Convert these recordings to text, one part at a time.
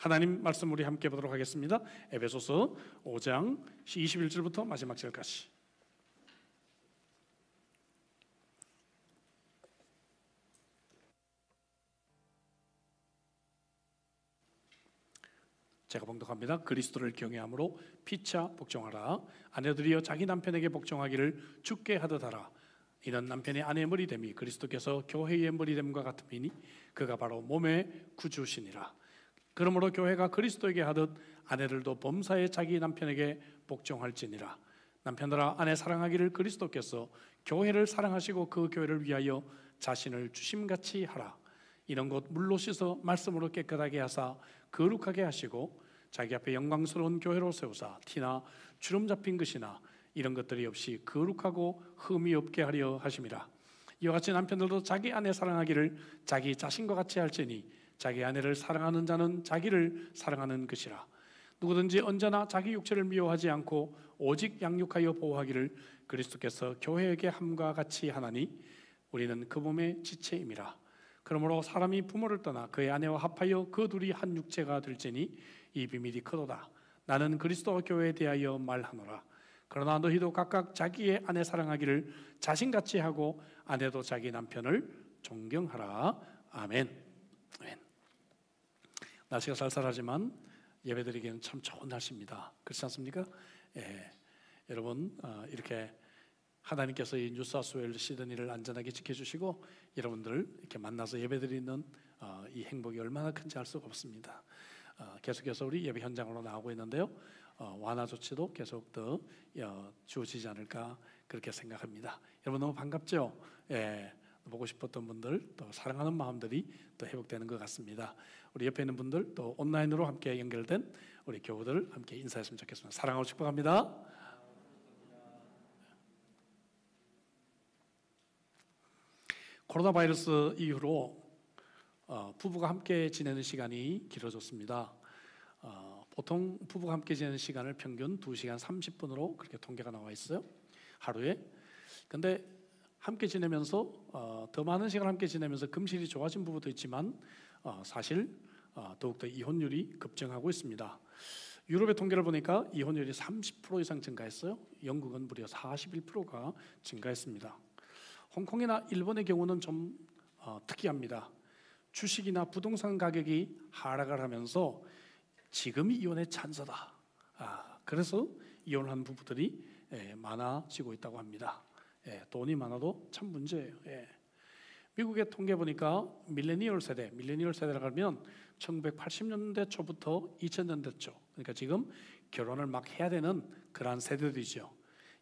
하나님 말씀 우리 함께 보도록 하겠습니다. 에베소서 5장 21절부터 마지막 절까지. 제가 봉독합니다. 그리스도를 경외함으로 피차 복종하라. 아내들이여 자기 남편에게 복종하기를 주께 하듯 하라. 이는 남편이 아내의 머리됨이 그리스도께서 교회의 머리됨과 같음이니 그가 바로 몸의 구주시니라. 그러므로 교회가 그리스도에게 하듯 아내들도 범사에 자기 남편에게 복종할지니라. 남편들아 아내 사랑하기를 그리스도께서 교회를 사랑하시고 그 교회를 위하여 자신을 주심같이 하라. 이런 것 물로 씻어 말씀으로 깨끗하게 하사 거룩하게 하시고 자기 앞에 영광스러운 교회로 세우사 티나 주름 잡힌 것이나 이런 것들이 없이 거룩하고 흠이 없게 하려 하심이라. 이와 같이 남편들도 자기 아내 사랑하기를 자기 자신과 같이 할지니 자기 아내를 사랑하는 자는 자기를 사랑하는 것이라. 누구든지 언제나 자기 육체를 미워하지 않고 오직 양육하여 보호하기를 그리스도께서 교회에게 함과 같이 하나니 우리는 그 몸의 지체임이라. 그러므로 사람이 부모를 떠나 그의 아내와 합하여 그 둘이 한 육체가 될지니 이 비밀이 크도다. 나는 그리스도와 교회에 대하여 말하노라. 그러나 너희도 각각 자기의 아내 사랑하기를 자신같이 하고 아내도 자기 남편을 존경하라. 아멘. 아멘. 날씨가 쌀쌀하지만 예배드리기에는 참 좋은 날씨입니다. 그렇지 않습니까? 여러분 이렇게 하나님께서 이 뉴사우스웨일즈 시드니를 안전하게 지켜주시고 여러분들 이렇게 만나서 예배드리는 이 행복이 얼마나 큰지 알 수가 없습니다. 계속해서 우리 예배 현장으로 나오고 있는데요. 완화 조치도 계속 더 주어지지 않을까 그렇게 생각합니다. 여러분 너무 반갑죠? 보고 싶었던 분들 또 사랑하는 마음들이 또 회복되는 것 같습니다. 우리 옆에 있는 분들 또 온라인으로 함께 연결된 우리 교우들 함께 인사했으면 좋겠습니다. 사랑하고 축복합니다. 코로나 바이러스 이후로 부부가 함께 지내는 시간이 길어졌습니다. 보통 부부가 함께 지내는 시간을 평균 2시간 30분으로 그렇게 통계가 나와 있어요. 하루에. 근데 함께 지내면서 더 많은 시간 함께 지내면서 금실이 좋아진 부부도 있지만 사실 더욱더 이혼율이 급증하고 있습니다. 유럽의 통계를 보니까 이혼율이 30% 이상 증가했어요. 영국은 무려 41%가 증가했습니다. 홍콩이나 일본의 경우는 좀 특이합니다. 주식이나 부동산 가격이 하락을 하면서 지금이 이혼의 찬스다. 그래서 이혼한 부부들이 많아지고 있다고 합니다. 돈이 많아도 참 문제예요. 미국의 통계 보니까 밀레니얼 세대라고 하면 1980년대 초부터 2000년대 초, 그러니까 지금 결혼을 막 해야 되는 그러한 세대들이죠.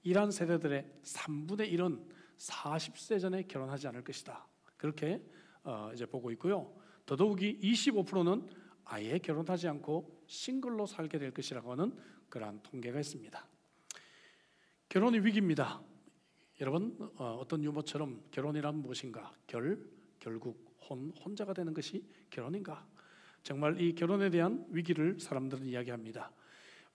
이러한 세대들의 3분의 1은 40세 전에 결혼하지 않을 것이다. 그렇게 이제 보고 있고요. 더더욱이 25%는 아예 결혼하지 않고 싱글로 살게 될 것이라고 하는 그러한 통계가 있습니다. 결혼이 위기입니다. 여러분 어떤 유머처럼 결혼이란 무엇인가? 결국 혼자가 되는 것이 결혼인가? 정말 이 결혼에 대한 위기를 사람들은 이야기합니다.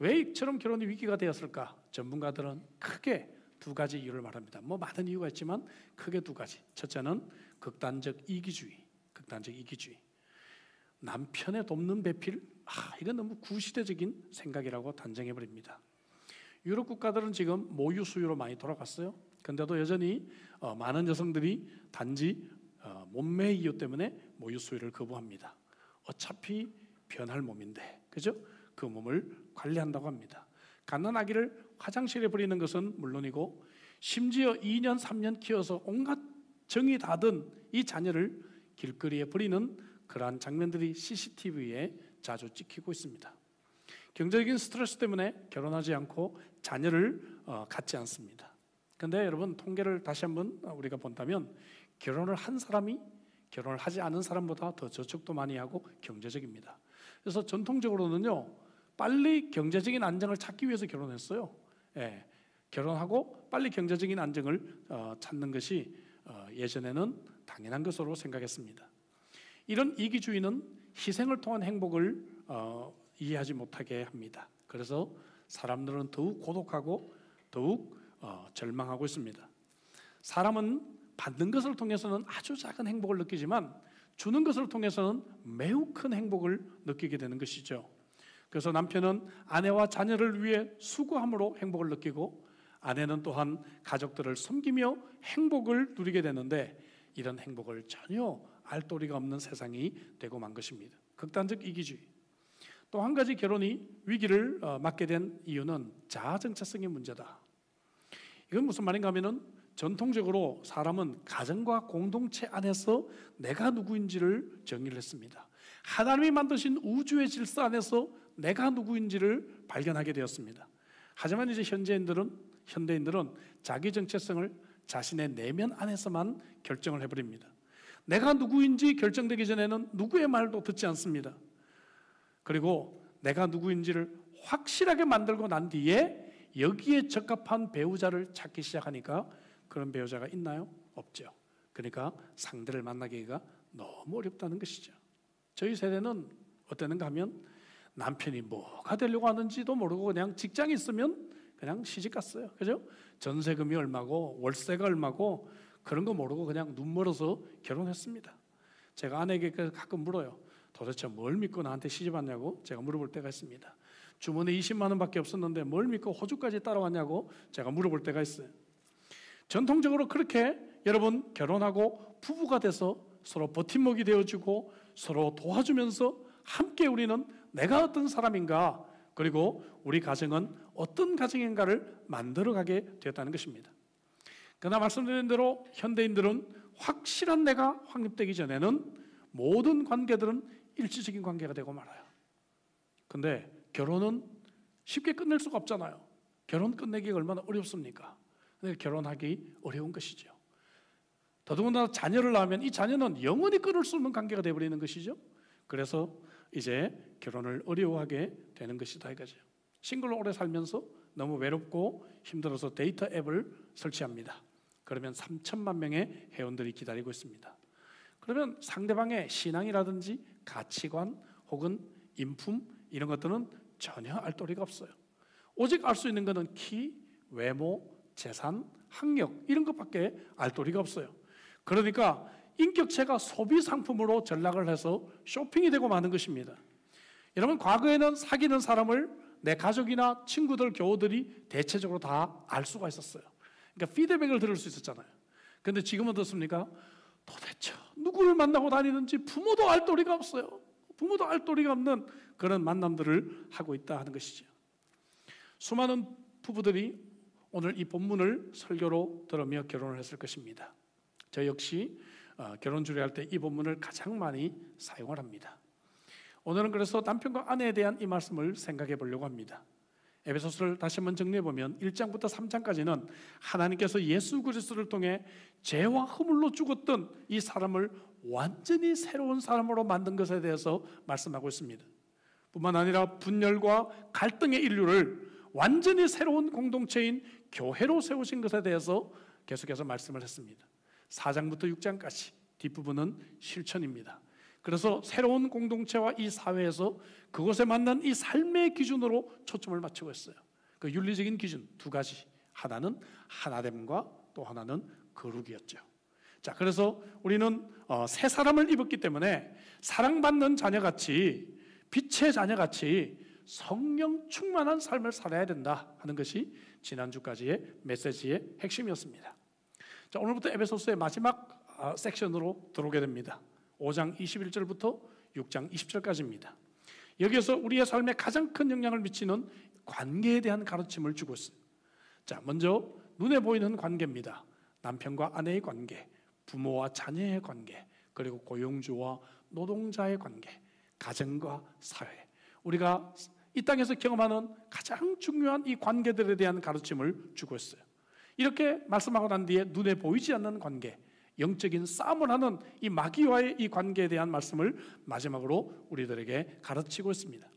왜 이처럼 결혼이 위기가 되었을까? 전문가들은 크게 2가지 이유를 말합니다. 많은 이유가 있지만 크게 2가지. 첫째는 극단적 이기주의. 남편의 돕는 배필, 이건 너무 구시대적인 생각이라고 단정해버립니다. 유럽 국가들은 지금 모유 수유로 많이 돌아갔어요. 근데도 여전히 많은 여성들이 단지 몸매 이유 때문에 모유 수유를 거부합니다. 어차피 변할 몸인데, 그죠? 그 몸을 관리한다고 합니다. 갓난아기를 화장실에 버리는 것은 물론이고 심지어 2년 3년 키워서 온갖 정이 다 든 이 자녀를 길거리에 버리는 그러한 장면들이 CCTV에 자주 찍히고 있습니다. 경제적인 스트레스 때문에 결혼하지 않고 자녀를 갖지 않습니다. 그런데 여러분 통계를 다시 한번 우리가 본다면 결혼을 한 사람이 결혼을 하지 않은 사람보다 더 저축도 많이 하고 경제적입니다. 그래서 전통적으로는요 빨리 경제적인 안정을 찾기 위해서 결혼했어요. 결혼하고 빨리 경제적인 안정을 찾는 것이 예전에는 당연한 것으로 생각했습니다. 이런 이기주의는 희생을 통한 행복을 이해하지 못하게 합니다. 그래서 사람들은 더욱 고독하고 더욱 절망하고 있습니다. 사람은 받는 것을 통해서는 아주 작은 행복을 느끼지만 주는 것을 통해서는 매우 큰 행복을 느끼게 되는 것이죠. 그래서 남편은 아내와 자녀를 위해 수고함으로 행복을 느끼고, 아내는 또한 가족들을 섬기며 행복을 누리게 되는데, 이런 행복을 전혀 알 도리가 없는 세상이 되고 만 것입니다. 극단적 이기주의. 또 한 가지 결혼이 위기를 맞게 된 이유는 자아 정체성의 문제다. 이건 무슨 말인가 하면은, 전통적으로 사람은 가정과 공동체 안에서 내가 누구인지를 정의를 했습니다. 하나님이 만드신 우주의 질서 안에서 내가 누구인지를 발견하게 되었습니다. 하지만 이제 현대인들은 자기 정체성을 자신의 내면 안에서만 결정을 해버립니다. 내가 누구인지 결정되기 전에는 누구의 말도 듣지 않습니다. 그리고 내가 누구인지를 확실하게 만들고 난 뒤에 여기에 적합한 배우자를 찾기 시작하니까, 그런 배우자가 있나요? 없죠. 그러니까 상대를 만나기가 너무 어렵다는 것이죠. 저희 세대는 어땠는가 하면, 남편이 뭐가 되려고 하는지도 모르고 그냥 직장이 있으면 그냥 시집 갔어요. 그죠? 전세금이 얼마고 월세가 얼마고 그런 거 모르고 그냥 눈 멀어서 결혼했습니다. 제가 아내에게 가끔 물어요. 도대체 뭘 믿고 나한테 시집 왔냐고 제가 물어볼 때가 있습니다. 주머니에 20만 원밖에 없었는데 뭘 믿고 호주까지 따라왔냐고 제가 물어볼 때가 있어요. 전통적으로 그렇게 여러분 결혼하고 부부가 돼서 서로 버팀목이 되어주고 서로 도와주면서 함께 우리는 내가 어떤 사람인가, 그리고 우리 가정은 어떤 가정인가를 만들어가게 되었다는 것입니다. 그러나 말씀드린 대로 현대인들은 확실한 내가 확립되기 전에는 모든 관계들은 일시적인 관계가 되고 말아요. 근데 결혼은 쉽게 끝낼 수가 없잖아요. 결혼 끝내기가 얼마나 어렵습니까? 근데 결혼하기 어려운 것이죠. 더더군다나 자녀를 낳으면 이 자녀는 영원히 끊을 수 없는 관계가 되어버리는 것이죠. 그래서 이제 결혼을 어려워하게 되는 것이다 이거죠. 싱글로 오래 살면서 너무 외롭고 힘들어서 데이터 앱을 설치합니다. 그러면 3천만 명의 회원들이 기다리고 있습니다. 그러면 상대방의 신앙이라든지 가치관 혹은 인품 이런 것들은 전혀 알 도리가 없어요. 오직 알 수 있는 것은 키, 외모, 재산, 학력 이런 것밖에 알 도리가 없어요. 그러니까 인격체가 소비 상품으로 전락을 해서 쇼핑이 되고 마는 것입니다. 여러분, 과거에는 사귀는 사람을 내 가족이나 친구들, 교우들이 대체적으로 다 알 수가 있었어요. 그러니까 피드백을 들을 수 있었잖아요. 그런데 지금은 어떻습니까? 도대체 누구를 만나고 다니는지 부모도 알 도리가 없어요. 부모도 알 도리가 없는 그런 만남들을 하고 있다 하는 것이죠. 수많은 부부들이 오늘 이 본문을 설교로 들으며 결혼을 했을 것입니다. 저 역시 결혼 주례할 때 이 본문을 가장 많이 사용을 합니다. 오늘은 그래서 남편과 아내에 대한 이 말씀을 생각해 보려고 합니다. 에베소서를 다시 한번 정리해 보면 1장부터 3장까지는 하나님께서 예수 그리스도를 통해 죄와 허물로 죽었던 이 사람을 완전히 새로운 사람으로 만든 것에 대해서 말씀하고 있습니다. 뿐만 아니라 분열과 갈등의 인류를 완전히 새로운 공동체인 교회로 세우신 것에 대해서 계속해서 말씀을 했습니다. 4장부터 6장까지 뒷부분은 실천입니다. 그래서 새로운 공동체와 이 사회에서 그것에 맞는 이 삶의 기준으로 초점을 맞추고 있어요. 그 윤리적인 기준 두 가지, 하나는 하나됨과 또 하나는 거룩이었죠. 자, 그래서 우리는 새 사람을 입었기 때문에 사랑받는 자녀같이, 빛의 자녀같이 성령 충만한 삶을 살아야 된다 하는 것이 지난주까지의 메시지의 핵심이었습니다. 자, 오늘부터 에베소서의 마지막 섹션으로 들어오게 됩니다. 5장 21절부터 6장 20절까지입니다. 여기에서 우리의 삶에 가장 큰 영향을 미치는 관계에 대한 가르침을 주고 있어요. 자, 먼저 눈에 보이는 관계입니다. 남편과 아내의 관계, 부모와 자녀의 관계, 그리고 고용주와 노동자의 관계, 가정과 사회, 우리가 이 땅에서 경험하는 가장 중요한 이 관계들에 대한 가르침을 주고 있어요. 이렇게 말씀하고 난 뒤에 눈에 보이지 않는 관계, 영적인 싸움을 하는 이 마귀와의 이 관계에 대한 말씀을 마지막으로 우리들에게 가르치고 있습니다.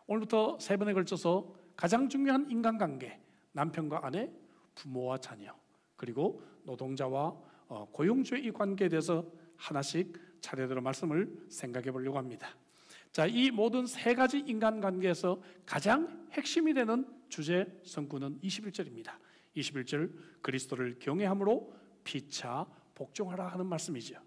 오늘부터 3번에 걸쳐서 가장 중요한 인간관계, 남편과 아내, 부모와 자녀, 그리고 노동자와 고용주의 이 관계에 대해서 하나씩 차례대로 말씀을 생각해 보려고 합니다. 자, 이 모든 3가지 인간관계에서 가장 핵심이 되는 주제 성구는 21절입니다. 21절, 그리스도를 경외함으로 피차 복종하라 하는 말씀이죠.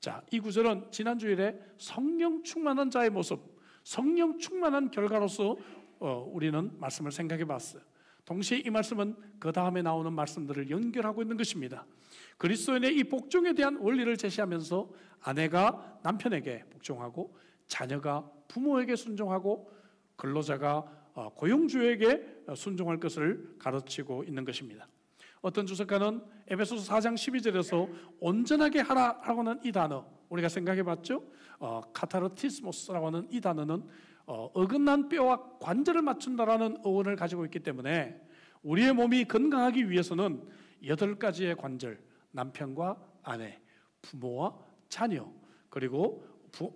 자, 이 구절은 지난 주일에 성령 충만한 자의 모습, 성령 충만한 결과로서 우리는 말씀을 생각해 봤어요. 동시에 이 말씀은 그 다음에 나오는 말씀들을 연결하고 있는 것입니다. 그리스도인의 이 복종에 대한 원리를 제시하면서 아내가 남편에게 복종하고, 자녀가 부모에게 순종하고, 근로자가 고용주에게 순종할 것을 가르치고 있는 것입니다. 어떤 주석가는 에베소서 4장 12절에서 온전하게 하라고 하는 이 단어, 우리가 생각해 봤죠? 카타르티스모스라고 하는 이 단어는 어긋난 뼈와 관절을 맞춘다라는 어원을 가지고 있기 때문에 우리의 몸이 건강하기 위해서는 8가지의 관절, 남편과 아내, 부모와 자녀, 그리고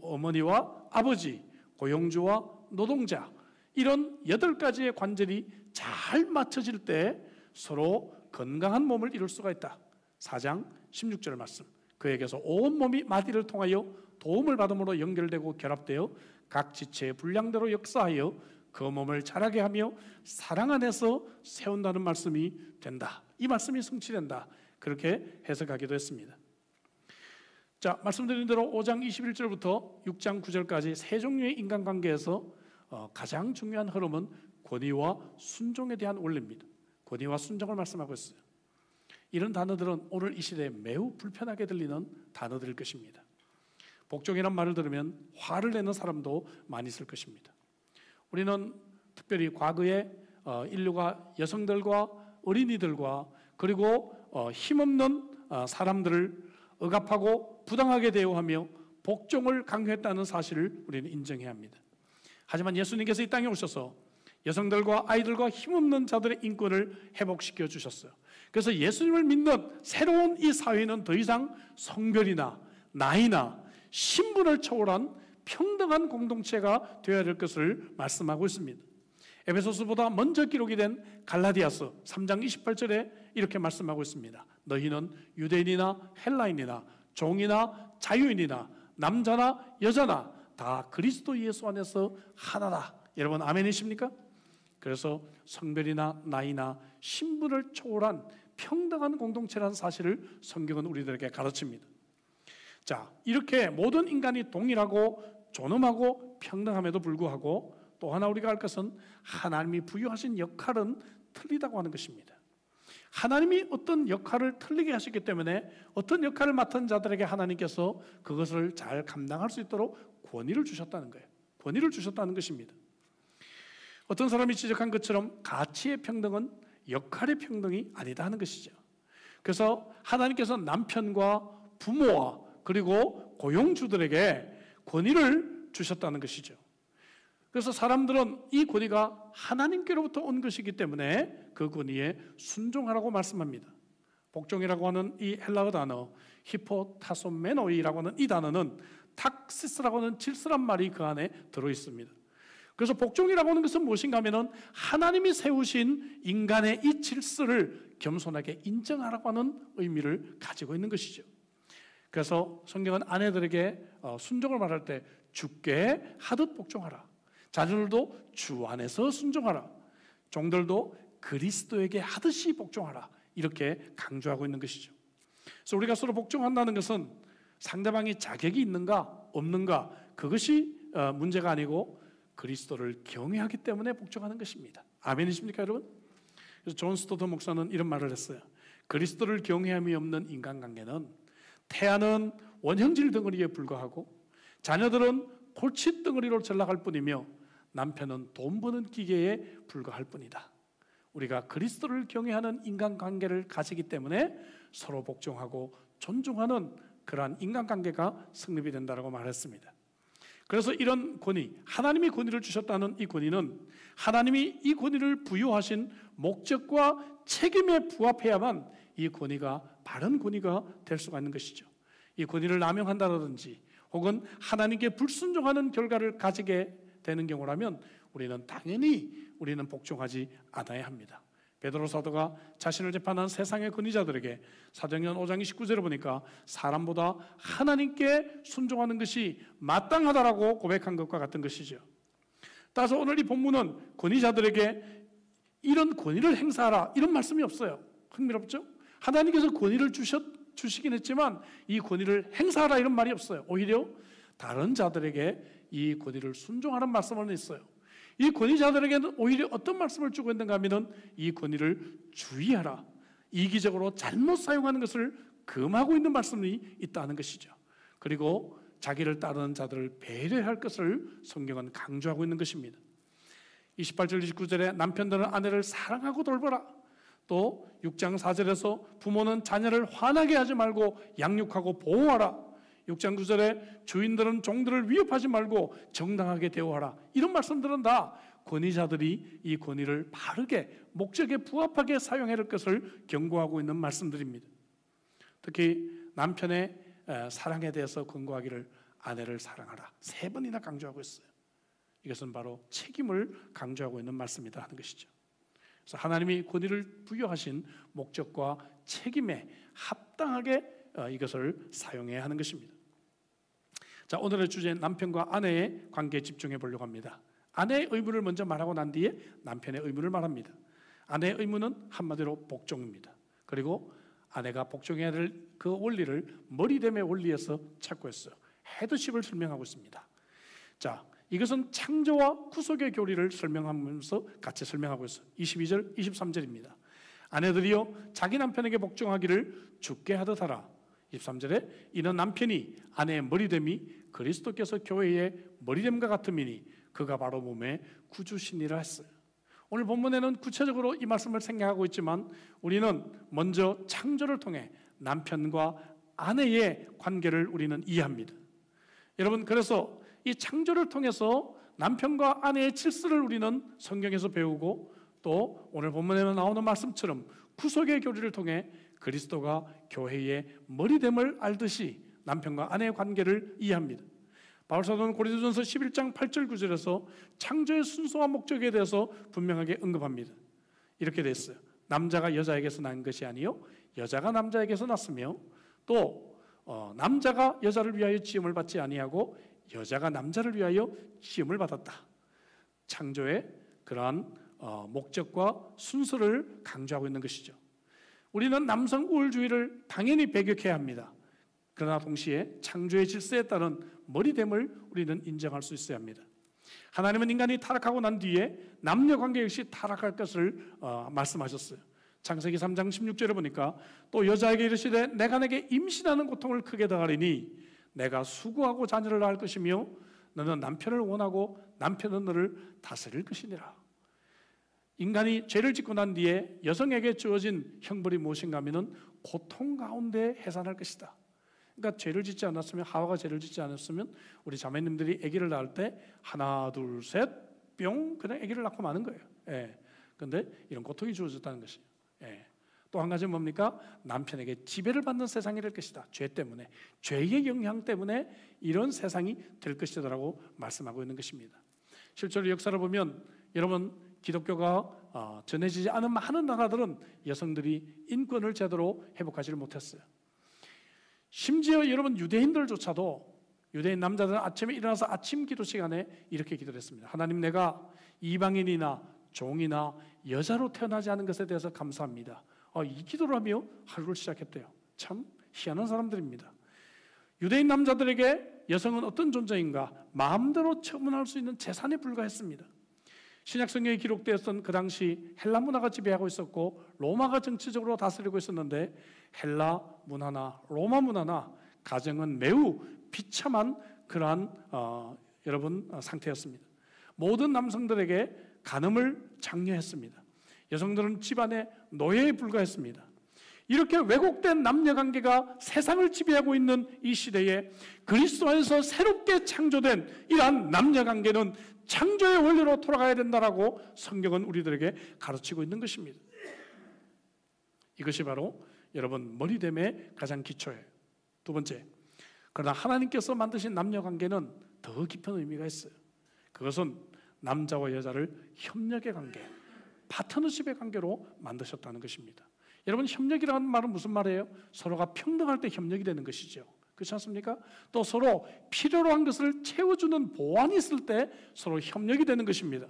어머니와 아버지, 고용주와 노동자, 이런 8가지의 관절이 잘 맞춰질 때 서로 건강한 몸을 이룰 수가 있다. 4장 16절 말씀, 그에게서 온 몸이 마디를 통하여 도움을 받음으로 연결되고 결합되어 각 지체의 분량대로 역사하여 그 몸을 자라게 하며 사랑 안에서 세운다는 말씀이 된다. 이 말씀이 성취된다. 그렇게 해석하기도 했습니다. 자, 말씀드린 대로 5장 21절부터 6장 9절까지 세 종류의 인간관계에서 가장 중요한 흐름은 권위와 순종에 대한 원리입니다. 권위와 순종을 말씀하고 있어요. 이런 단어들은 오늘 이 시대에 매우 불편하게 들리는 단어들일 것입니다. 복종이란 말을 들으면 화를 내는 사람도 많이 있을 것입니다. 우리는 특별히 과거에 인류가 여성들과 어린이들과 그리고 힘없는 사람들을 억압하고 부당하게 대우하며 복종을 강요했다는 사실을 우리는 인정해야 합니다. 하지만 예수님께서 이 땅에 오셔서 여성들과 아이들과 힘없는 자들의 인권을 회복시켜 주셨어요. 그래서 예수님을 믿는 새로운 이 사회는 더 이상 성별이나 나이나 신분을 초월한 평등한 공동체가 되어야 될 것을 말씀하고 있습니다. 에베소서보다 먼저 기록이 된 갈라디아서 3장 28절에 이렇게 말씀하고 있습니다. 너희는 유대인이나 헬라인이나 종이나 자유인이나 남자나 여자나 다 그리스도 예수 안에서 하나다. 여러분 아멘이십니까? 그래서 성별이나 나이나 신분을 초월한 평등한 공동체라는 사실을 성경은 우리들에게 가르칩니다. 자, 이렇게 모든 인간이 동일하고 존엄하고 평등함에도 불구하고 또 하나 우리가 할 것은 하나님이 부여하신 역할은 틀리다고 하는 것입니다. 하나님이 어떤 역할을 틀리게 하셨기 때문에 어떤 역할을 맡은 자들에게 하나님께서 그것을 잘 감당할 수 있도록 권위를 주셨다는 거예요. 권위를 주셨다는 것입니다. 어떤 사람이 지적한 것처럼 가치의 평등은 역할의 평등이 아니다 하는 것이죠. 그래서 하나님께서 남편과 부모와 그리고 고용주들에게 권위를 주셨다는 것이죠. 그래서 사람들은 이 권위가 하나님께로부터 온 것이기 때문에 그 권위에 순종하라고 말씀합니다. 복종이라고 하는 이 헬라어 단어 히포타소메노이라고 하는 이 단어는 탁시스라고 하는 질서란 말이 그 안에 들어있습니다. 그래서 복종이라고 하는 것은 무엇인가 하면 하나님이 세우신 인간의 이 질서를 겸손하게 인정하라고 하는 의미를 가지고 있는 것이죠. 그래서 성경은 아내들에게 순종을 말할 때 주께 하듯 복종하라. 자녀들도 주 안에서 순종하라. 종들도 그리스도에게 하듯이 복종하라. 이렇게 강조하고 있는 것이죠. 그래서 우리가 서로 복종한다는 것은 상대방이 자격이 있는가 없는가 그것이 문제가 아니고 그리스도를 경외하기 때문에 복종하는 것입니다. 아멘이십니까 여러분? 그래서 존 스토더 목사는 이런 말을 했어요. 그리스도를 경외함이 없는 인간관계는 태아는 원형질 덩어리에 불과하고 자녀들은 골칫 덩어리로 전락할 뿐이며 남편은 돈 버는 기계에 불과할 뿐이다. 우리가 그리스도를 경외하는 인간관계를 가지기 때문에 서로 복종하고 존중하는 그러한 인간관계가 성립이 된다고 말했습니다. 그래서 이런 권위, 하나님이 권위를 주셨다는 이 권위는 하나님이 이 권위를 부여하신 목적과 책임에 부합해야만 이 권위가 바른 권위가 될 수가 있는 것이죠. 이 권위를 남용한다든지 혹은 하나님께 불순종하는 결과를 가지게 되는 경우라면 우리는 당연히 우리는 복종하지 않아야 합니다. 베드로 사도가 자신을 재판한 세상의 권위자들에게 사도행전 5장 29절에 보니까 사람보다 하나님께 순종하는 것이 마땅하다라고 고백한 것과 같은 것이죠. 따라서 오늘 이 본문은 권위자들에게 이런 권위를 행사하라 이런 말씀이 없어요. 흥미롭죠? 하나님께서 권위를 주시긴 했지만 이 권위를 행사하라 이런 말이 없어요. 오히려 다른 자들에게 이 권위를 순종하는 말씀을 했어요. 이 권위자들에게는 오히려 어떤 말씀을 주고 있는가 하면 이 권위를 주의하라, 이기적으로 잘못 사용하는 것을 금하고 있는 말씀이 있다는 것이죠. 그리고 자기를 따르는 자들을 배려할 것을 성경은 강조하고 있는 것입니다. 28절 29절에 남편들은 아내를 사랑하고 돌보라, 또 6장 4절에서 부모는 자녀를 화나게 하지 말고 양육하고 보호하라, 6장 9절에 주인들은 종들을 위협하지 말고 정당하게 대우하라, 이런 말씀들은 다 권위자들이 이 권위를 바르게 목적에 부합하게 사용해야 할 것을 경고하고 있는 말씀들입니다. 특히 남편의 사랑에 대해서 권고하기를 아내를 사랑하라 3번이나 강조하고 있어요. 이것은 바로 책임을 강조하고 있는 말씀이다 하는 것이죠. 그래서 하나님이 권위를 부여하신 목적과 책임에 합당하게 이것을 사용해야 하는 것입니다. 자, 오늘의 주제는 남편과 아내의 관계에 집중해 보려고 합니다. 아내의 의무를 먼저 말하고 난 뒤에 남편의 의무를 말합니다. 아내의 의무는 한마디로 복종입니다. 그리고 아내가 복종해야 될 그 원리를 머리됨의 원리에서 찾고 있어요. 헤드십을 설명하고 있습니다. 자, 이것은 창조와 구속의 교리를 설명하면서 같이 설명하고 있어요. 22절, 23절입니다. 아내들이여 자기 남편에게 복종하기를 주께 하듯 하라. 23절에 이는 남편이 아내의 머리됨이 그리스도께서 교회의 머리됨과 같음이니 그가 바로 몸의 구주시니라 했어요. 오늘 본문에는 구체적으로 이 말씀을 생각하고 있지만 우리는 먼저 창조를 통해 남편과 아내의 관계를 우리는 이해합니다. 여러분, 그래서 이 창조를 통해서 남편과 아내의 질서를 우리는 성경에서 배우고, 또 오늘 본문에 나오는 말씀처럼 구속의 교리를 통해 그리스도가 교회의 머리됨을 알듯이 남편과 아내의 관계를 이해합니다. 바울사도는 고린도전서 11장 8절 9절에서 창조의 순서와 목적에 대해서 분명하게 언급합니다. 이렇게 돼 있어요. 남자가 여자에게서 난 것이 아니요 여자가 남자에게서 났으며, 또 남자가 여자를 위하여 지음을 받지 아니하고 여자가 남자를 위하여 지음을 받았다. 창조의 그러한 목적과 순서를 강조하고 있는 것이죠. 우리는 남성 우월주의를 당연히 배격해야 합니다. 그러나 동시에 창조의 질서에 따른 머리됨을 우리는 인정할 수 있어야 합니다. 하나님은 인간이 타락하고 난 뒤에 남녀관계 역시 타락할 것을 말씀하셨어요. 창세기 3장 16절에 보니까 또 여자에게 이르시되 내가 내게 임신하는 고통을 크게 더하리니 내가 수고하고 자녀를 낳을 것이며 너는 남편을 원하고 남편은 너를 다스릴 것이니라. 인간이 죄를 짓고 난 뒤에 여성에게 주어진 형벌이 무엇인가 하면 고통 가운데 해산할 것이다. 그러니까 죄를 짓지 않았으면, 하와가 죄를 짓지 않았으면 우리 자매님들이 아기를 낳을 때 하나 둘 셋 뿅 그냥 아기를 낳고 마는 거예요. 그런데 이런 고통이 주어졌다는 것이에요. 또 한 가지는 뭡니까? 남편에게 지배를 받는 세상이 될 것이다. 죄 때문에, 죄의 영향 때문에 이런 세상이 될 것이다라고 말씀하고 있는 것입니다. 실제로 역사를 보면 여러분, 기독교가 전해지지 않은 많은 나라들은 여성들이 인권을 제대로 회복하지 못했어요. 심지어 여러분, 유대인들조차도, 유대인 남자들은 아침에 일어나서 아침 기도 시간에 이렇게 기도를 했습니다. 하나님, 내가 이방인이나 종이나 여자로 태어나지 않은 것에 대해서 감사합니다. 이 기도를 하며 하루를 시작했대요. 참 희한한 사람들입니다. 유대인 남자들에게 여성은 어떤 존재인가? 마음대로 처분할 수 있는 재산에 불과했습니다. 신약성경에 기록되었던 그 당시 헬라 문화가 지배하고 있었고 로마가 정치적으로 다스리고 있었는데, 헬라 문화나 로마 문화나 가정은 매우 비참한 그러한 상태였습니다. 모든 남성들에게 간음을 장려했습니다. 여성들은 집안의 노예에 불과했습니다. 이렇게 왜곡된 남녀관계가 세상을 지배하고 있는 이 시대에 그리스도 안에서 새롭게 창조된 이러한 남녀관계는 창조의 원리로 돌아가야 된다라고 성경은 우리들에게 가르치고 있는 것입니다. 이것이 바로 여러분 머리됨의 가장 기초예요. 두 번째, 그러나 하나님께서 만드신 남녀관계는 더 깊은 의미가 있어요. 그것은 남자와 여자를 협력의 관계, 파트너십의 관계로 만드셨다는 것입니다. 여러분, 협력이라는 말은 무슨 말이에요? 서로가 평등할 때 협력이 되는 것이죠. 그렇지 않습니까? 또 서로 필요로 한 것을 채워주는 보완이 있을 때 서로 협력이 되는 것입니다.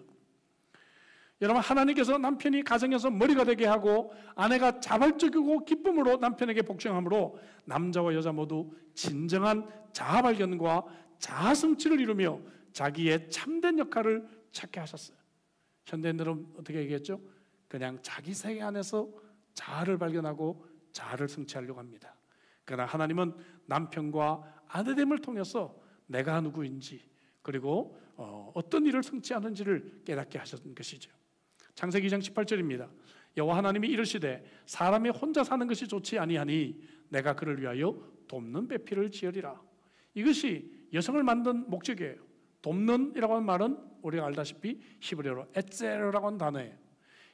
여러분, 하나님께서 남편이 가정에서 머리가 되게 하고 아내가 자발적이고 기쁨으로 남편에게 복종함으로 남자와 여자 모두 진정한 자아 발견과 자아 성취를 이루며 자기의 참된 역할을 찾게 하셨어요. 현대인들은 어떻게 얘기했죠? 그냥 자기 세계 안에서 자아를 발견하고 자아를 성취하려고 합니다. 그러나 하나님은 남편과 아내됨을 통해서 내가 누구인지, 그리고 어떤 일을 성취하는지를 깨닫게 하셨던 것이죠. 창세기 2장 18절입니다. 여호와 하나님이 이르시되 사람이 혼자 사는 것이 좋지 아니하니 내가 그를 위하여 돕는 배필을 지으리라. 이것이 여성을 만든 목적이에요. 돕는이라고 하는 말은 우리가 알다시피 히브리어로 에체르라고 하는 단어예요.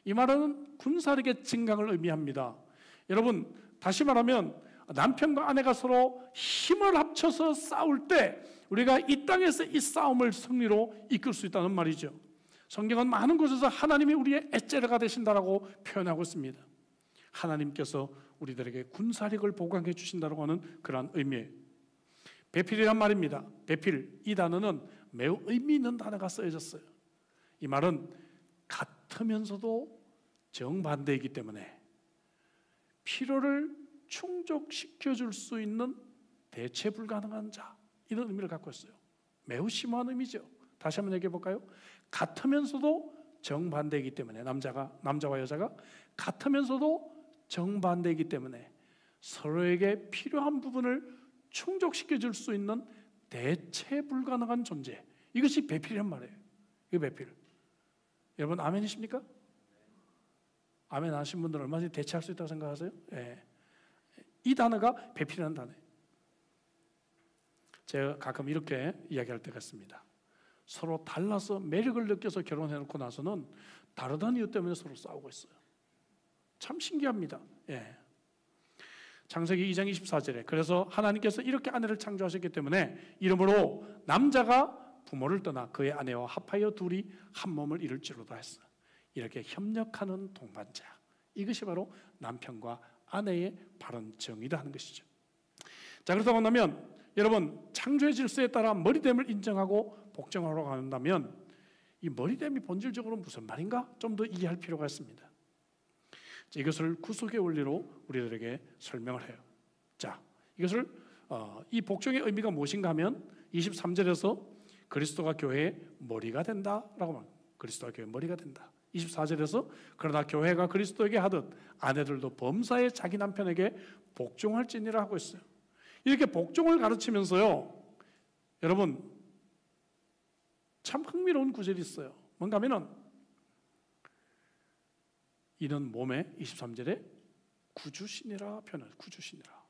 이 말은 군사력의 증강을 의미합니다. 여러분, 다시 말하면 남편과 아내가 서로 힘을 합쳐서 싸울 때 우리가 이 땅에서 이 싸움을 승리로 이끌 수 있다는 말이죠. 성경은 많은 곳에서 하나님이 우리의 에체르가 되신다라고 표현하고 있습니다. 하나님께서 우리들에게 군사력을 보강해 주신다고 하는 그러한 의미예요. 배필이란 말입니다. 배필, 이 단어는 매우 의미 있는 단어가 쓰여졌어요. 이 말은 같으면서도 정반대이기 때문에 필요를 충족시켜 줄 수 있는 대체 불가능한 자, 이런 의미를 갖고 있어요. 매우 심오한 의미죠. 다시 한번 얘기해 볼까요? 같으면서도 정반대이기 때문에 남자와 여자가 같으면서도 정반대이기 때문에 서로에게 필요한 부분을 충족시켜 줄 수 있는 대체 불가능한 존재, 이것이 배필이란 말이에요. 이게 배필. 여러분, 아멘이십니까? 아멘 하신 분들은 얼마든지 대체할 수 있다고 생각하세요? 예. 이 단어가 배필이라는 단어예요. 제가 가끔 이렇게 이야기할 때가 있습니다. 서로 달라서 매력을 느껴서 결혼해놓고 나서는 다르다는 이유 때문에 서로 싸우고 있어요. 참 신기합니다. 예. 창세기 2장 24절에 그래서 하나님께서 이렇게 아내를 창조하셨기 때문에 이러므로 남자가 부모를 떠나 그의 아내와 합하여 둘이 한 몸을 이룰지로다 했어요. 이렇게 협력하는 동반자, 이것이 바로 남편과 아내의 바른 정의다 하는 것이죠. 자, 그렇다고 한다면 여러분, 창조의 질서에 따라 머리됨을 인정하고 복종하러 간다면 이 머리됨이 본질적으로 무슨 말인가? 좀 더 이해할 필요가 있습니다. 자, 이것을 구속의 원리로 우리들에게 설명을 해요. 자, 이것을 이 복종의 의미가 무엇인가 하면 23절에서 그리스도가 교회의 머리가 된다라고 말합니다. 그리스도가 교회의 머리가 된다. 24절에서 그러나 교회가 그리스도에게 하듯 아내들도 범사에 자기 남편에게 복종할지니라 하고 있어요. 이렇게 복종을 가르치면서요, 여러분 참 흥미로운 구절이 있어요. 뭔가 하면은 이는 몸에 23절에 구주신이라 표현해요. 구주신이라.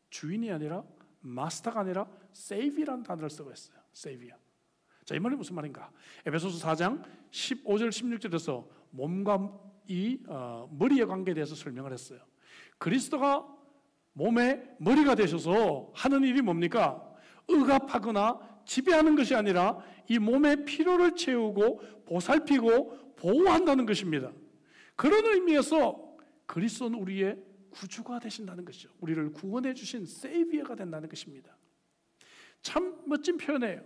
주인이 아니라 마스터가 아니라 세이비라는 단어를 쓰고 있어요. 세이비야. 자, 이 말이 무슨 말인가? 에베소서 4장 15절 16절에서 몸과 이 머리의 관계에 대해서 설명을 했어요. 그리스도가 몸의 머리가 되셔서 하는 일이 뭡니까? 억압하거나 지배하는 것이 아니라 이 몸의 필요를 채우고 보살피고 보호한다는 것입니다. 그런 의미에서 그리스도는 우리의 구주가 되신다는 것이죠. 우리를 구원해 주신 세이비어가 된다는 것입니다. 참 멋진 표현이에요.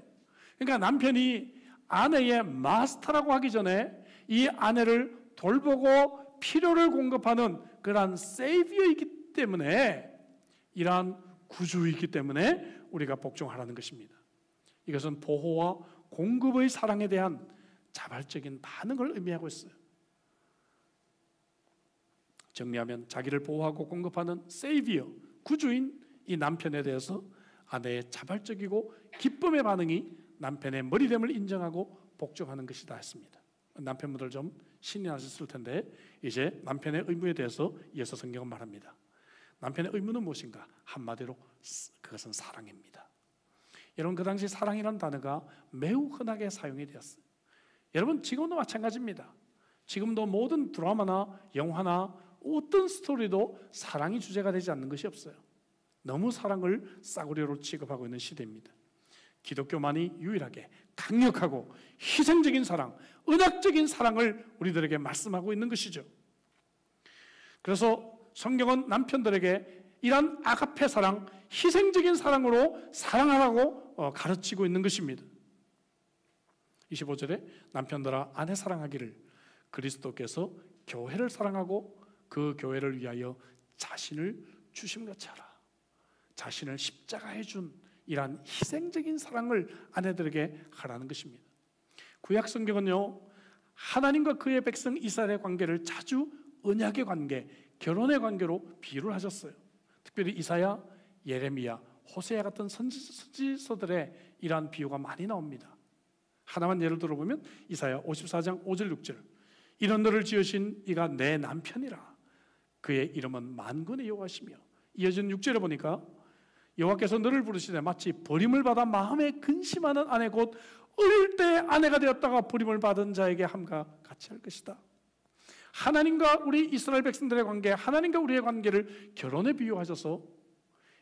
그러니까 남편이 아내의 마스터라고 하기 전에 이 아내를 돌보고 필요를 공급하는 그러한 세이비어이기 때문에, 이러한 구주이기 때문에 우리가 복종하라는 것입니다. 이것은 보호와 공급의 사랑에 대한 자발적인 반응을 의미하고 있어요. 정리하면 자기를 보호하고 공급하는 세이비어, 구주인 이 남편에 대해서 아내의 자발적이고 기쁨의 반응이 남편의 머리됨을 인정하고 복종하는 것이다 했습니다. 남편분들 좀 신이 나셨을 텐데 이제 남편의 의무에 대해서 이어서 성경은 말합니다. 남편의 의무는 무엇인가? 한마디로 그것은 사랑입니다. 여러분, 그 당시 사랑이라는 단어가 매우 흔하게 사용이 되었어요. 여러분, 지금도 마찬가지입니다. 지금도 모든 드라마나 영화나 어떤 스토리도 사랑이 주제가 되지 않는 것이 없어요. 너무 사랑을 싸구려로 취급하고 있는 시대입니다. 기독교만이 유일하게 강력하고 희생적인 사랑, 은약적인 사랑을 우리들에게 말씀하고 있는 것이죠. 그래서 성경은 남편들에게 이런 아가페 사랑, 희생적인 사랑으로 사랑하라고 가르치고 있는 것입니다. 25절에 남편들아 아내 사랑하기를 그리스도께서 교회를 사랑하고 그 교회를 위하여 자신을 주심같이 하라. 자신을 십자가에 준 이러한 희생적인 사랑을 아내들에게 하라는 것입니다. 구약 성경은요, 하나님과 그의 백성 이스라엘의 관계를 자주 언약의 관계, 결혼의 관계로 비유를 하셨어요. 특별히 이사야, 예레미야, 호세아 같은 선지서들의 이러한 비유가 많이 나옵니다. 하나만 예를 들어보면 이사야 54장 5절 6절, 이런 너를 지으신 이가 내 남편이라. 그의 이름은 만군의 여호와시며, 이어진 6절에 보니까 여호와께서 너를 부르시되 마치 버림을 받아 마음에 근심하는 아내 곧 어릴 때 아내가 되었다가 버림을 받은 자에게 함과 같이 할 것이다. 하나님과 우리 이스라엘 백성들의 관계, 하나님과 우리의 관계를 결혼에 비유하셔서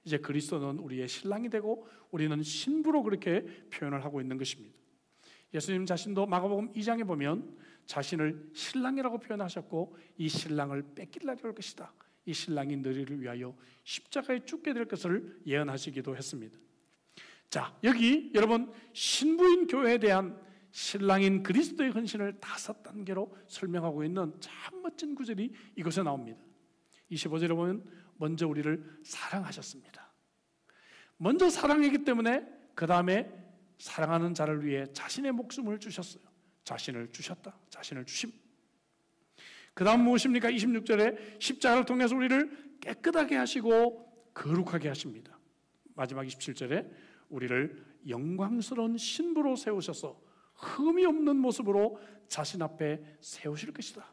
이제 그리스도는 우리의 신랑이 되고 우리는 신부로 그렇게 표현을 하고 있는 것입니다. 예수님 자신도 마가복음 2장에 보면 자신을 신랑이라고 표현하셨고, 이 신랑을 뺏길 날이 올 것이다, 이 신랑이 너희를 위하여 십자가에 죽게 될 것을 예언하시기도 했습니다. 자, 여기 여러분 신부인 교회에 대한 신랑인 그리스도의 헌신을 5단계로 설명하고 있는 참 멋진 구절이 이곳에 나옵니다. 25절에 보면 먼저 우리를 사랑하셨습니다. 먼저 사랑했기 때문에 그 다음에 사랑하는 자를 위해 자신의 목숨을 주셨어요. 자신을 주셨다. 자신을 주심. 그 다음 무엇입니까? 26절에 십자가를 통해서 우리를 깨끗하게 하시고 거룩하게 하십니다. 마지막 27절에 우리를 영광스러운 신부로 세우셔서 흠이 없는 모습으로 자신 앞에 세우실 것이다.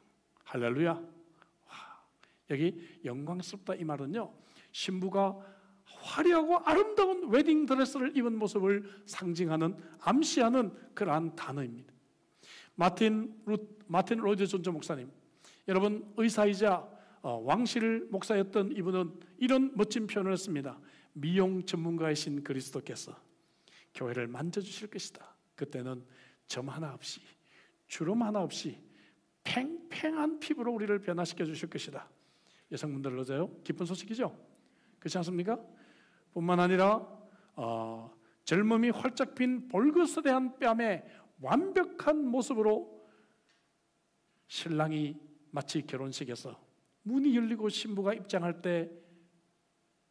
할렐루야. 와, 여기 영광스럽다 이 말은요, 신부가 화려하고 아름다운 웨딩 드레스를 입은 모습을 상징하는, 암시하는 그러한 단어입니다. 마틴 로이드 존저 목사님, 여러분 의사이자 왕실 목사였던 이분은 이런 멋진 표현을 했습니다. 미용 전문가이신 그리스도께서 교회를 만져주실 것이다. 그때는 점 하나 없이, 주름 하나 없이 팽팽한 피부로 우리를 변화시켜 주실 것이다. 여성분들 어서요, 기쁜 소식이죠? 그렇지 않습니까? 뿐만 아니라 젊음이 활짝 핀 볼거스레한 뺨에 완벽한 모습으로 신랑이 마치 결혼식에서 문이 열리고 신부가 입장할 때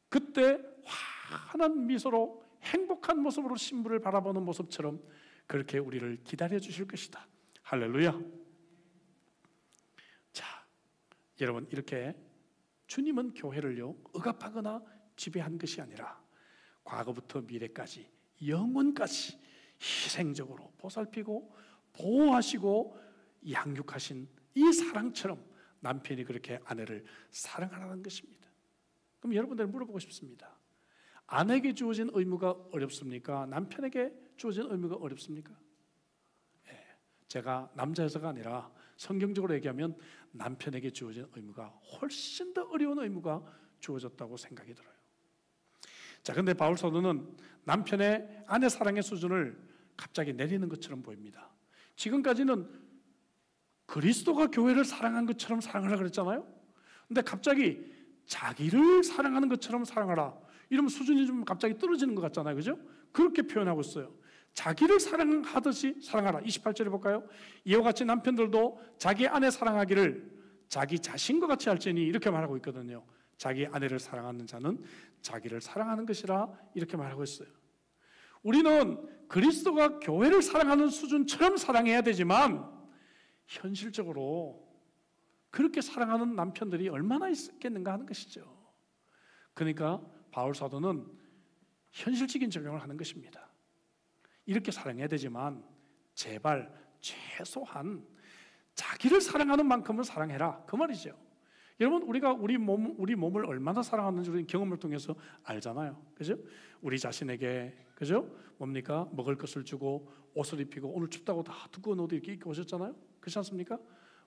그때 환한 미소로 행복한 모습으로 신부를 바라보는 모습처럼 그렇게 우리를 기다려 주실 것이다. 할렐루야. 자, 여러분, 이렇게 주님은 교회를요 억압하거나 지배한 것이 아니라 과거부터 미래까지 영원까지 희생적으로 보살피고 보호하시고 양육하신 이 사랑처럼 남편이 그렇게 아내를 사랑하라는 것입니다. 그럼 여러분들 물어보고 싶습니다. 아내에게 주어진 의무가 어렵습니까? 남편에게 주어진 의무가 어렵습니까? 제가 남자여서가 아니라 성경적으로 얘기하면 남편에게 주어진 의무가 훨씬 더 어려운 의무가 주어졌다고 생각이 들어요. 자, 근데 바울 사도는 남편의 아내 사랑의 수준을 갑자기 내리는 것처럼 보입니다. 지금까지는 그리스도가 교회를 사랑한 것처럼 사랑하라 그랬잖아요. 근데 갑자기 자기를 사랑하는 것처럼 사랑하라, 이러면 수준이 좀 갑자기 떨어지는 것 같잖아요. 그죠? 그렇게 표현하고 있어요. 자기를 사랑하듯이 사랑하라. 28절에 볼까요? 이와 같이 남편들도 자기 아내 사랑하기를 자기 자신과 같이 할지니, 이렇게 말하고 있거든요. 자기 아내를 사랑하는 자는 자기를 사랑하는 것이라, 이렇게 말하고 있어요. 우리는 그리스도가 교회를 사랑하는 수준처럼 사랑해야 되지만 현실적으로 그렇게 사랑하는 남편들이 얼마나 있겠는가 하는 것이죠. 그러니까 바울 사도는 현실적인 적용을 하는 것입니다. 이렇게 사랑해야 되지만 제발 최소한 자기를 사랑하는 만큼은 사랑해라, 그 말이죠. 여러분, 우리가 우리 몸을 얼마나 사랑하는지 우리는 경험을 통해서 알잖아요. 그죠? 우리 자신에게, 그죠? 뭡니까? 먹을 것을 주고 옷을 입히고, 오늘 춥다고 다 두꺼운 옷 이렇게 입고 오셨잖아요. 그렇지 않습니까?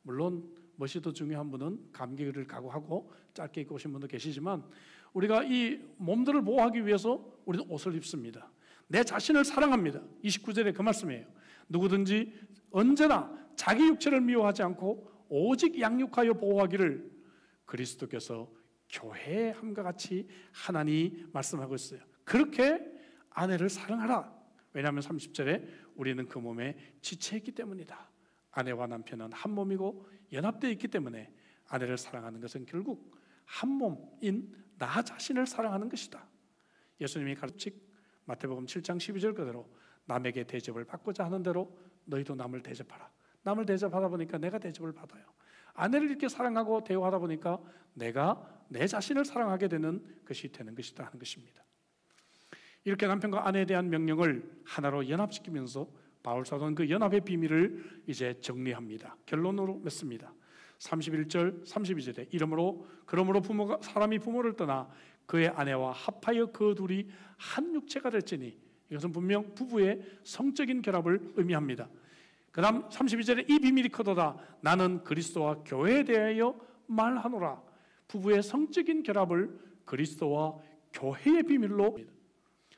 물론 멋이 더 중요한 분은 감기를 각오하고 짧게 입고 오신 분도 계시지만 우리가 이 몸들을 보호하기 위해서 우리는 옷을 입습니다. 내 자신을 사랑합니다. 29절에 그 말씀이에요. 누구든지 언제나 자기 육체를 미워하지 않고 오직 양육하여 보호하기를 그리스도께서 교회에 함과 같이 하나니 말씀하고 있어요. 그렇게 아내를 사랑하라. 왜냐하면 30절에 우리는 그 몸의 지체이기 때문이다. 아내와 남편은 한 몸이고 연합되어 있기 때문에 아내를 사랑하는 것은 결국 한 몸인 나 자신을 사랑하는 것이다. 예수님이 가르친 마태복음 7장 12절 그대로 남에게 대접을 받고자 하는 대로 너희도 남을 대접하라. 남을 대접하다 보니까 내가 대접을 받아요. 아내를 이렇게 사랑하고 대우하다 보니까 내가 내 자신을 사랑하게 되는 것이 되는 것이다 하는 것입니다. 이렇게 남편과 아내에 대한 명령을 하나로 연합시키면서 바울 사도는 그 연합의 비밀을 이제 정리합니다. 결론으로 맺습니다. 31절 32절에 그러므로 사람이 부모를 떠나 그의 아내와 합하여 그 둘이 한 육체가 될지니, 이것은 분명 부부의 성적인 결합을 의미합니다. 그 다음 32절에 이 비밀이 크도다 나는 그리스도와 교회에 대하여 말하노라. 부부의 성적인 결합을 그리스도와 교회의 비밀로.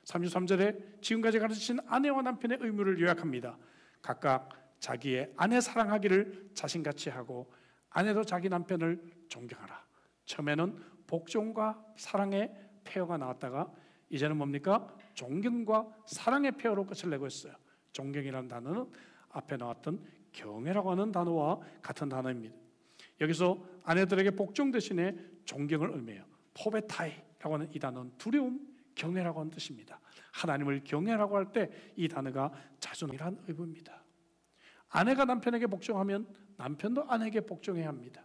33절에 지금까지 가르치신 아내와 남편의 의무를 요약합니다. 각각 자기의 아내 사랑하기를 자신같이 하고 아내도 자기 남편을 존경하라. 처음에는 복종과 사랑의 페어가 나왔다가 이제는 뭡니까? 존경과 사랑의 페어로 끝을 내고 있어요. 존경이라는 단어는 앞에 나왔던 경애라고 하는 단어와 같은 단어입니다. 여기서 아내들에게 복종 대신에 존경을 의미해요. 포베타이라고 하는 이 단어는 두려움, 경외라고 하는 뜻입니다. 하나님을 경외라고 할 때 이 단어가 자존이라는 의미입니다. 아내가 남편에게 복종하면 남편도 아내에게 복종해야 합니다.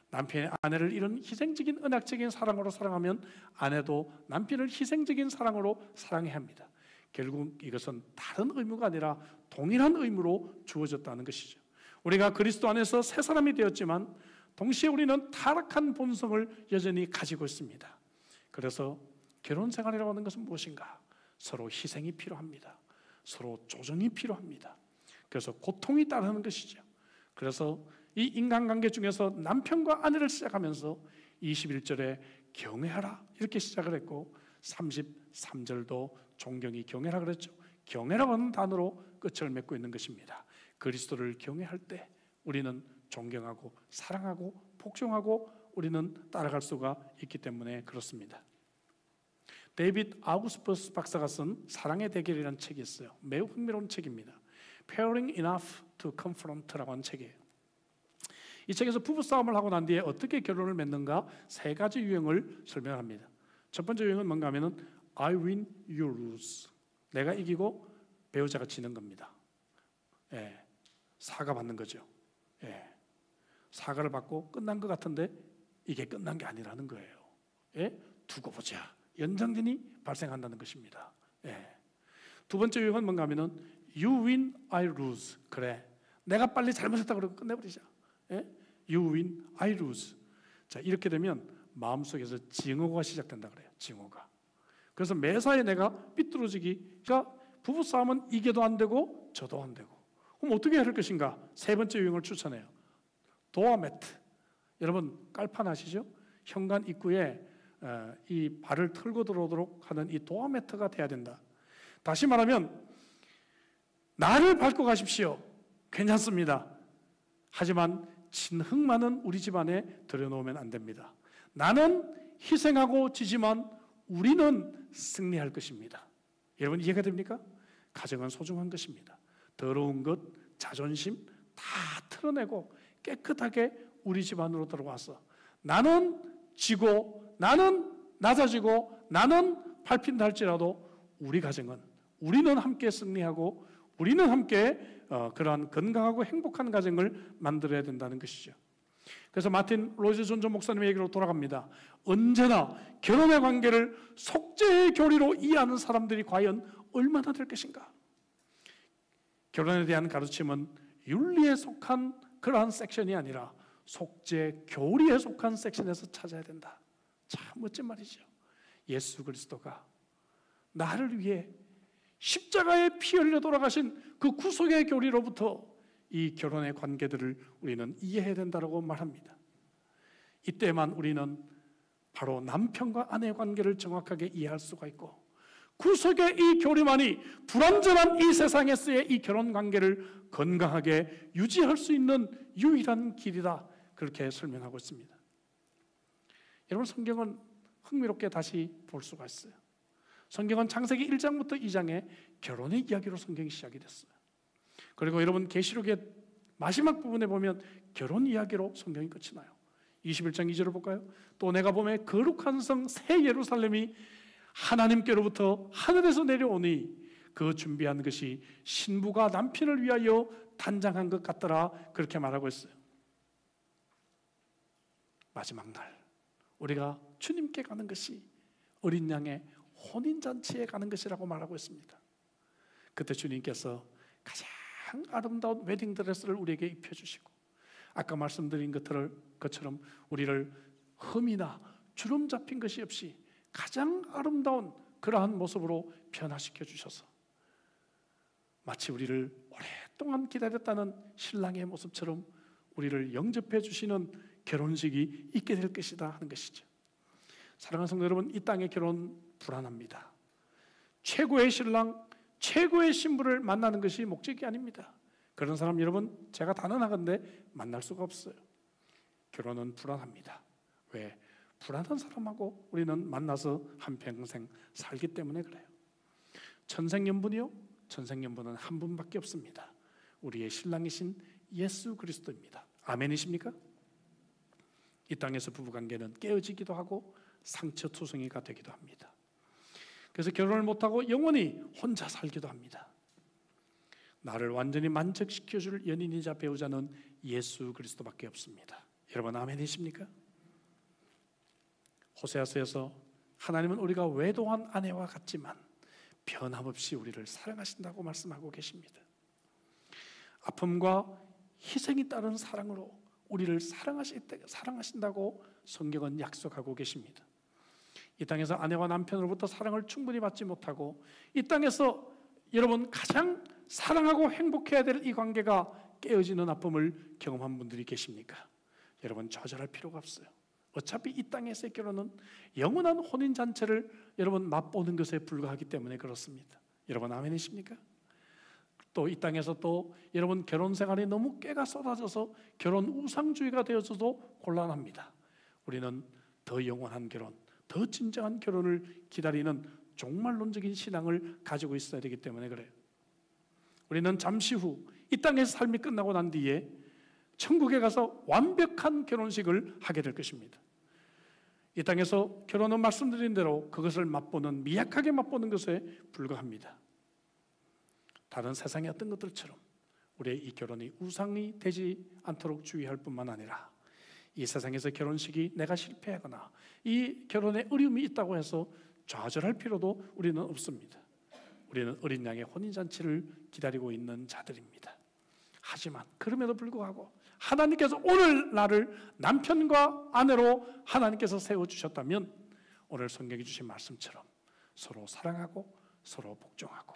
남편이 아내를 이런 희생적인 언약적인 사랑으로 사랑하면 아내도 남편을 희생적인 사랑으로 사랑해야 합니다. 결국 이것은 다른 의무가 아니라 동일한 의무로 주어졌다는 것이죠. 우리가 그리스도 안에서 새 사람이 되었지만 동시에 우리는 타락한 본성을 여전히 가지고 있습니다. 그래서 결혼 생활이라고 하는 것은 무엇인가? 서로 희생이 필요합니다. 서로 조정이 필요합니다. 그래서 고통이 따르는 것이죠. 그래서 이 인간관계 중에서 남편과 아내를 시작하면서 21절에 경외하라 이렇게 시작을 했고 33절도 존경이 경외라 그랬죠. 경외라고 하는 단어로 끝을 맺고 있는 것입니다. 그리스도를 경외할 때 우리는 존경하고 사랑하고 복종하고 우리는 따라갈 수가 있기 때문에 그렇습니다. 데이빗 아우스퍼스 박사가 쓴 사랑의 대결이라는 책이 있어요. 매우 흥미로운 책입니다. Pairing Enough to Confront라고 하는 책이에요. 이 책에서 부부싸움을 하고 난 뒤에 어떻게 결론을 맺는가 세 가지 유형을 설명합니다. 첫 번째 유형은 뭔가 하면은 I win, you lose. 내가 이기고 배우자가 지는 겁니다. 예, 사과받는 거죠. 예, 사과를 받고 끝난 것 같은데 이게 끝난 게 아니라는 거예요. 예, 두고 보자. 연장전이 발생한다는 것입니다. 예. 두 번째 유형은 뭔가 하면은 You win, I lose. 그래, 내가 빨리 잘못했다 그러고 끝내버리자. 예? You win, I lose. 자, 이렇게 되면 마음속에서 징후가 시작된다 그래요. 징후가. 그래서 매사에 내가 삐뚤어지기가 부부싸움은 이게도 안 되고 저도 안 되고. 그럼 어떻게 해야 할 것인가? 세 번째 유형을 추천해요. 도어 매트. 여러분 깔판 아시죠? 현관 입구에 이 발을 털고 들어오도록 하는 이 도어 매트가 돼야 된다. 다시 말하면 나를 밟고 가십시오. 괜찮습니다. 하지만 진흙만은 우리 집안에 들여놓으면 안 됩니다. 나는 희생하고 지지만 우리는 승리할 것입니다. 여러분 이해가 됩니까? 가정은 소중한 것입니다. 더러운 것, 자존심 다 털어내고 깨끗하게 우리 집안으로 들어와서 나는 지고 나는 낮아지고 나는 밟힌다 할지라도 우리 가정은 우리는 함께 승리하고 우리는 함께 그러한 건강하고 행복한 가정을 만들어야 된다는 것이죠. 그래서 마틴 로이드 존슨 목사님의 얘기로 돌아갑니다. 언제나 결혼의 관계를 속죄의 교리로 이해하는 사람들이 과연 얼마나 될 것인가? 결혼에 대한 가르침은 윤리에 속한 그러한 섹션이 아니라 속죄 교리에 속한 섹션에서 찾아야 된다. 참 멋진 말이죠. 예수 그리스도가 나를 위해 십자가에 피 흘려 돌아가신 그 구속의 교리로부터 이 결혼의 관계들을 우리는 이해해야 된다고 말합니다. 이때만 우리는 바로 남편과 아내의 관계를 정확하게 이해할 수가 있고 구속의 이 교리만이 불완전한 이 세상에서의 이 결혼 관계를 건강하게 유지할 수 있는 유일한 길이다. 그렇게 설명하고 있습니다. 여러분 성경은 흥미롭게 다시 볼 수가 있어요. 성경은 창세기 1장부터 2장에 결혼의 이야기로 성경이 시작이 됐어요. 그리고 여러분 계시록에 마지막 부분에 보면 결혼 이야기로 성경이 끝이 나요. 21장 2절을 볼까요? 또 내가 보매 거룩한 성 새 예루살렘이 하나님께로부터 하늘에서 내려오니 그 준비한 것이 신부가 남편을 위하여 단장한 것 같더라. 그렇게 말하고 있어요. 마지막 날 우리가 주님께 가는 것이 어린 양의 혼인잔치에 가는 것이라고 말하고 있습니다. 그때 주님께서 가장 아름다운 웨딩드레스를 우리에게 입혀주시고 아까 말씀드린 것처럼 우리를 흠이나 주름 잡힌 것이 없이 가장 아름다운 그러한 모습으로 변화시켜 주셔서 마치 우리를 오랫동안 기다렸다는 신랑의 모습처럼 우리를 영접해 주시는 결혼식이 있게 될 것이다 하는 것이죠. 사랑하는 성도 여러분, 이 땅의 결혼 불안합니다. 최고의 신랑, 최고의 신부를 만나는 것이 목적이 아닙니다. 그런 사람 여러분, 제가 단언하건대 만날 수가 없어요. 결혼은 불안합니다. 왜? 불안한 사람하고 우리는 만나서 한평생 살기 때문에 그래요. 천생연분이요? 천생연분은 한 분밖에 없습니다. 우리의 신랑이신 예수 그리스도입니다. 아멘이십니까? 이 땅에서 부부관계는 깨어지기도 하고 상처투성이가 되기도 합니다. 그래서 결혼을 못하고 영원히 혼자 살기도 합니다. 나를 완전히 만족시켜줄 연인이자 배우자는 예수 그리스도밖에 없습니다. 여러분 아멘이십니까? 호세아서에서 하나님은 우리가 외도한 아내와 같지만 변함없이 우리를 사랑하신다고 말씀하고 계십니다. 아픔과 희생이 따른 사랑으로 우리를 사랑하신다고 성경은 약속하고 계십니다. 이 땅에서 아내와 남편으로부터 사랑을 충분히 받지 못하고 이 땅에서 여러분 가장 사랑하고 행복해야 될 이 관계가 깨어지는 아픔을 경험한 분들이 계십니까? 여러분 좌절할 필요가 없어요. 어차피 이 땅에서의 결혼은 영원한 혼인잔치를 여러분 맛보는 것에 불과하기 때문에 그렇습니다. 여러분 아멘이십니까? 또 이 땅에서 또 여러분 결혼 생활이 너무 깨가 쏟아져서 결혼 우상주의가 되어서도 곤란합니다. 우리는 더 영원한 결혼, 더 진정한 결혼을 기다리는 종말론적인 신앙을 가지고 있어야 되기 때문에 그래요. 우리는 잠시 후 이 땅에서 삶이 끝나고 난 뒤에 천국에 가서 완벽한 결혼식을 하게 될 것입니다. 이 땅에서 결혼은 말씀드린 대로 그것을 맛보는, 미약하게 맛보는 것에 불과합니다. 다른 세상의 어떤 것들처럼 우리의 이 결혼이 우상이 되지 않도록 주의할 뿐만 아니라 이 세상에서 결혼식이 내가 실패하거나 이 결혼에 어려움이 있다고 해서 좌절할 필요도 우리는 없습니다. 우리는 어린 양의 혼인잔치를 기다리고 있는 자들입니다. 하지만 그럼에도 불구하고 하나님께서 오늘 나를 남편과 아내로 하나님께서 세워주셨다면 오늘 성경이 주신 말씀처럼 서로 사랑하고 서로 복종하고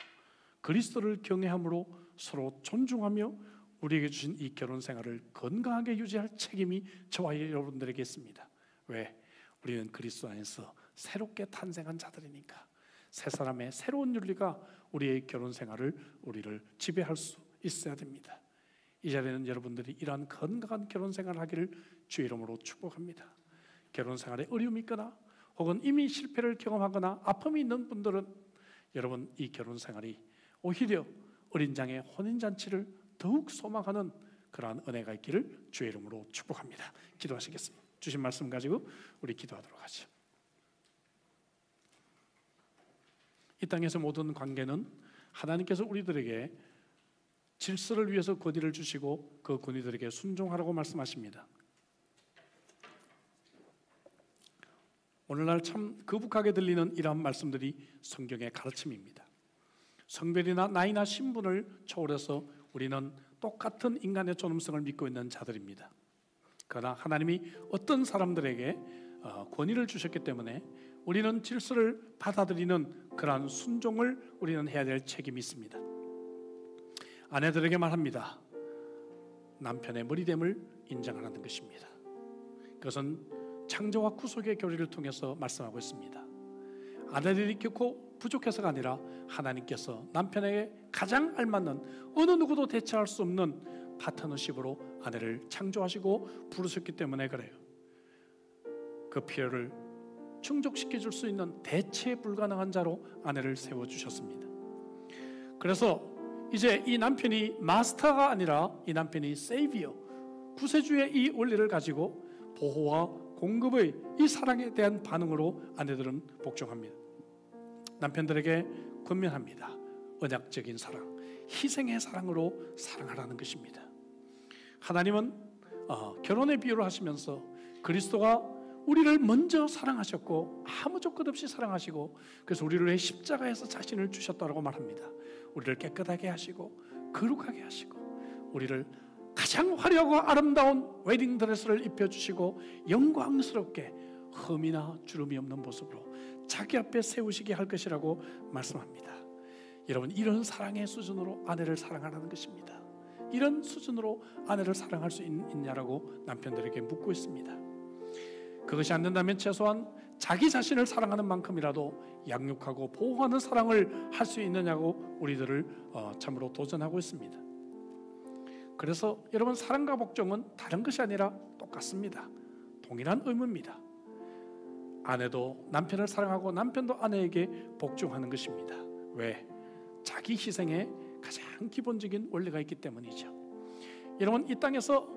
그리스도를 경외함으로 서로 존중하며 우리에게 주신 이 결혼 생활을 건강하게 유지할 책임이 저와 여러분들에게 있습니다. 왜? 우리는 그리스도 안에서 새롭게 탄생한 자들이니까 새 사람의 새로운 윤리가 우리의 결혼 생활을 우리를 지배할 수 있어야 됩니다. 이 자리에는 여러분들이 이러한 건강한 결혼 생활을 하기를 주의 이름으로 축복합니다. 결혼 생활에 어려움이 있거나 혹은 이미 실패를 경험하거나 아픔이 있는 분들은 여러분 이 결혼 생활이 오히려 어린 양의 혼인잔치를 더욱 소망하는 그러한 은혜가 있기를 주의 이름으로 축복합니다. 기도하시겠습니다. 주신 말씀 가지고 우리 기도하도록 하죠. 이 땅에서 모든 관계는 하나님께서 우리들에게 질서를 위해서 권위를 주시고 그 권위들에게 순종하라고 말씀하십니다. 오늘날 참 거북하게 들리는 이러한 말씀들이 성경의 가르침입니다. 성별이나 나이나 신분을 초월해서 우리는 똑같은 인간의 존엄성을 믿고 있는 자들입니다. 그러나 하나님이 어떤 사람들에게 권위를 주셨기 때문에 우리는 질서를 받아들이는 그러한 순종을 우리는 해야 될 책임이 있습니다. 아내들에게 말합니다. 남편의 머리됨을 인정하라는 것입니다. 그것은 창조와 구속의 교리를 통해서 말씀하고 있습니다. 아내들이 결코 부족해서가 아니라 하나님께서 남편에게 가장 알맞는 어느 누구도 대체할 수 없는 파트너십으로 아내를 창조하시고 부르셨기 때문에 그래요. 그 필요를 충족시켜 줄 수 있는 대체 불가능한 자로 아내를 세워주셨습니다. 그래서 이제 이 남편이 마스터가 아니라 이 남편이 세이비어, 구세주의 이 원리를 가지고 보호와 공급의 이 사랑에 대한 반응으로 아내들은 복종합니다. 남편들에게 권면합니다. 언약적인 사랑, 희생의 사랑으로 사랑하라는 것입니다. 하나님은 결혼의 비유를 하시면서 그리스도가 우리를 먼저 사랑하셨고 아무 조건 없이 사랑하시고 그래서 우리를 위해 십자가에서 자신을 주셨다고 말합니다. 우리를 깨끗하게 하시고 거룩하게 하시고 우리를 가장 화려하고 아름다운 웨딩드레스를 입혀주시고 영광스럽게 흠이나 주름이 없는 모습으로 자기 앞에 세우시게 할 것이라고 말씀합니다. 여러분, 이런 사랑의 수준으로 아내를 사랑하라는 것입니다. 이런 수준으로 아내를 사랑할 수 있냐라고 남편들에게 묻고 있습니다. 그것이 안 된다면 최소한 자기 자신을 사랑하는 만큼이라도 양육하고 보호하는 사랑을 할 수 있느냐고 우리들을 참으로 도전하고 있습니다. 그래서 여러분, 사랑과 복종은 다른 것이 아니라 똑같습니다. 동일한 의무입니다. 아내도 남편을 사랑하고 남편도 아내에게 복종하는 것입니다. 왜? 자기 희생에 가장 기본적인 원리가 있기 때문이죠. 여러분, 이 땅에서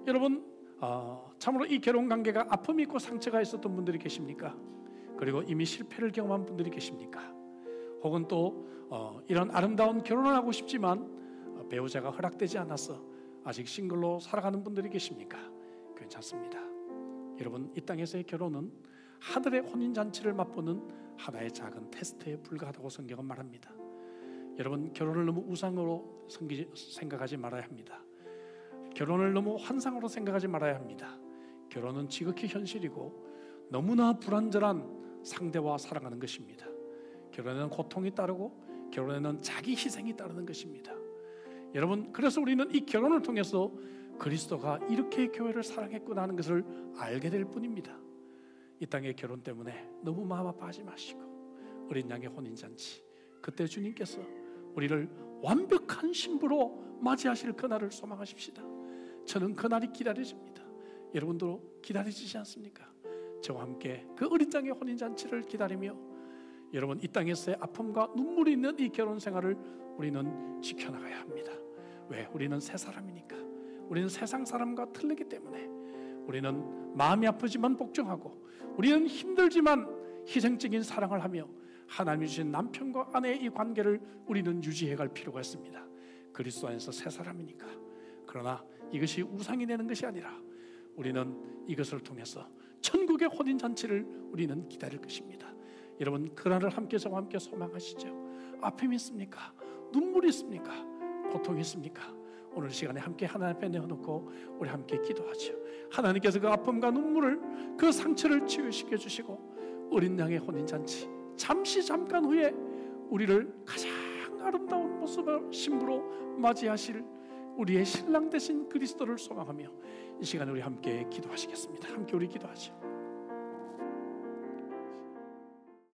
여러분 참으로 이 결혼 관계가 아픔이 있고 상처가 있었던 분들이 계십니까? 그리고 이미 실패를 경험한 분들이 계십니까? 혹은 또 이런 아름다운 결혼을 하고 싶지만 배우자가 허락되지 않아서 아직 싱글로 살아가는 분들이 계십니까? 괜찮습니다. 여러분, 이 땅에서의 결혼은 하늘의 혼인잔치를 맛보는 하나의 작은 테스트에 불과하다고 성경은 말합니다. 여러분, 결혼을 너무 우상으로 생각하지 말아야 합니다. 결혼을 너무 환상으로 생각하지 말아야 합니다. 결혼은 지극히 현실이고 너무나 불완전한 상대와 살아가는 것입니다. 결혼에는 고통이 따르고 결혼에는 자기 희생이 따르는 것입니다. 여러분, 그래서 우리는 이 결혼을 통해서 그리스도가 이렇게 교회를 사랑했구나 하는 것을 알게 될 뿐입니다. 이 땅의 결혼 때문에 너무 마음 아파하지 마시고 어린 양의 혼인잔치, 그때 주님께서 우리를 완벽한 신부로 맞이하실 그날을 소망하십시다. 저는 그날이 기다려집니다. 여러분도 기다리시지 않습니까? 저와 함께 그 어린 양의 혼인잔치를 기다리며 여러분, 이 땅에서의 아픔과 눈물이 있는 이 결혼 생활을 우리는 지켜나가야 합니다. 왜? 우리는 새 사람이니까. 우리는 세상 사람과 틀리기 때문에 우리는 마음이 아프지만 복종하고 우리는 힘들지만 희생적인 사랑을 하며 하나님이 주신 남편과 아내의 이 관계를 우리는 유지해갈 필요가 있습니다. 그리스도 안에서 새 사람이니까. 그러나 이것이 우상이 되는 것이 아니라 우리는 이것을 통해서 천국의 혼인잔치를 우리는 기다릴 것입니다. 여러분, 그날을 함께 저와 함께 소망하시죠. 아픔이 있습니까? 눈물이 있습니까? 고통이 있습니까? 오늘 시간에 함께 하나님 앞에 내어놓고 우리 함께 기도하죠. 하나님께서 그 아픔과 눈물을, 그 상처를 치유시켜 주시고 어린 양의 혼인잔치 잠깐 후에 우리를 가장 아름다운 모습을 신부로 맞이하실 우리의 신랑 되신 그리스도를 소망하며 이 시간에 우리 함께 기도하시겠습니다. 함께 우리 기도하죠.